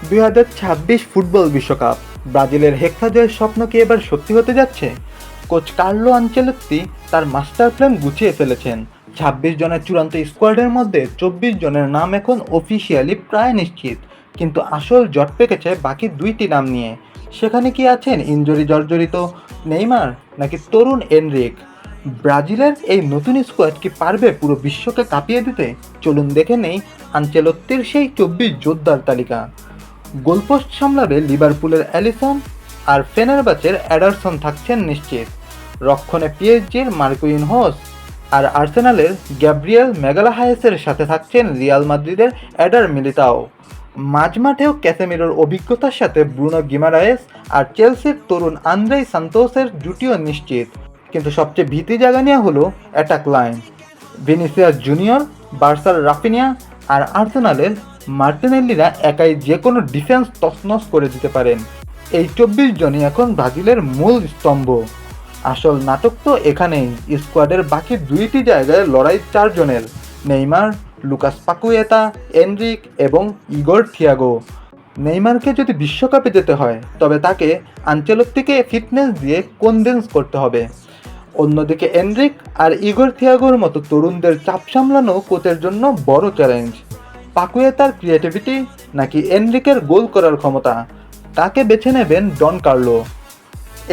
2026 football বিশ্বকাপ ব্রাজিলের হেক্সা জয়ের স্বপ্ন কি এবার সত্যি হতে যাচ্ছে? কোচ কার্লো আনচেলত্তি তার মাস্টার প্ল্যান গুছিয়ে ফেলেছেন। 26 জনের চূড়ান্ত স্কোয়াডের মধ্যে 24 জনের নাম এখন অফিসিয়ালি প্রায় নিশ্চিত, কিন্তু আসল জট পেকেছে বাকি দুইটি নাম নিয়ে। সেখানে কি আছেন ইনজুরি জর্জরিত নেইমার নাকি তরুণ এনরিক? ব্রাজিলের এই নতুন স্কোয়াড কি পারবে পুরো বিশ্বকে কাঁপিয়ে দিতে? চলুন দেখে নেই আনচেলত্তির সেই 24 যোদ্ধার তালিকা। গোলপোস্ট সামলাবে লিভারপুলের অ্যালিসন, আর ফেনারবাচের অ্যাডারসন থাকছেন নিশ্চিত। রক্ষণে পিএসজির মার্কুইনহোস, আর আর্সেনালের গ্যাব্রিয়েল ম্যাগালাহায়েসের সাথে থাকছেন রিয়াল মাদ্রিদের এডার মিলিতাও। মাঝমাঠেও ক্যাসেমিরোর অভিজ্ঞতার সাথে ব্রুনো গিমারায়েস আর চেলসির তরুণ আন্দ্রেই সান্তোসের জুটিও নিশ্চিত। কিন্তু সবচেয়ে ভীতি জাগানিয়া হলো অ্যাটাক লাইন। ভিনিসিয়াস জুনিয়র, বার্সার রাফিনিয়া আর আর্সেনালের মার্টিনেল্লিরা একাই যে কোনো ডিফেন্স তছনছ করে দিতে পারেন। এই 24 জনই এখন ব্রাজিলের মূল স্তম্ভ। আসল নাটক তো এখানেই। স্কোয়াডের বাকি দুইটি জায়গায় লড়াই 4 জনের: নেইমার, লুকাস পাকুয়েতা, এনরিক এবং ইগোর থিয়াগো। নেইমারকে যদি বিশ্বকাপে যেতে হয় তবে তাকে আনচেলত্তিকে ফিটনেস দিয়ে কনভিন্স করতে হবে। অন্যদিকে এনরিক আর ইগোর থিয়াগোর মতো তরুণদের চাপ সামলানো কোচের জন্য বড় চ্যালেঞ্জ। পাকুয়েতার ক্রিয়েটিভিটি নাকি এনরিকের গোল করার ক্ষমতা, কাকে বেছে নেবেন ডন কার্লো?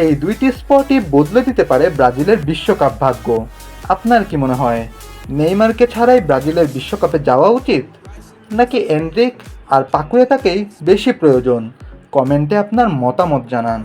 এই দুইটি স্পটই বদলে দিতে পারে ব্রাজিলের বিশ্বকাপ ভাগ্য। আপনার কি মনে হয়, নেইমারকে ছাড়াই ব্রাজিলের বিশ্বকাপে যাওয়া উচিত, নাকি এনরিক আর পাকুয়েতাকেই বেশি প্রয়োজন? কমেন্টে আপনার মতামত জানান।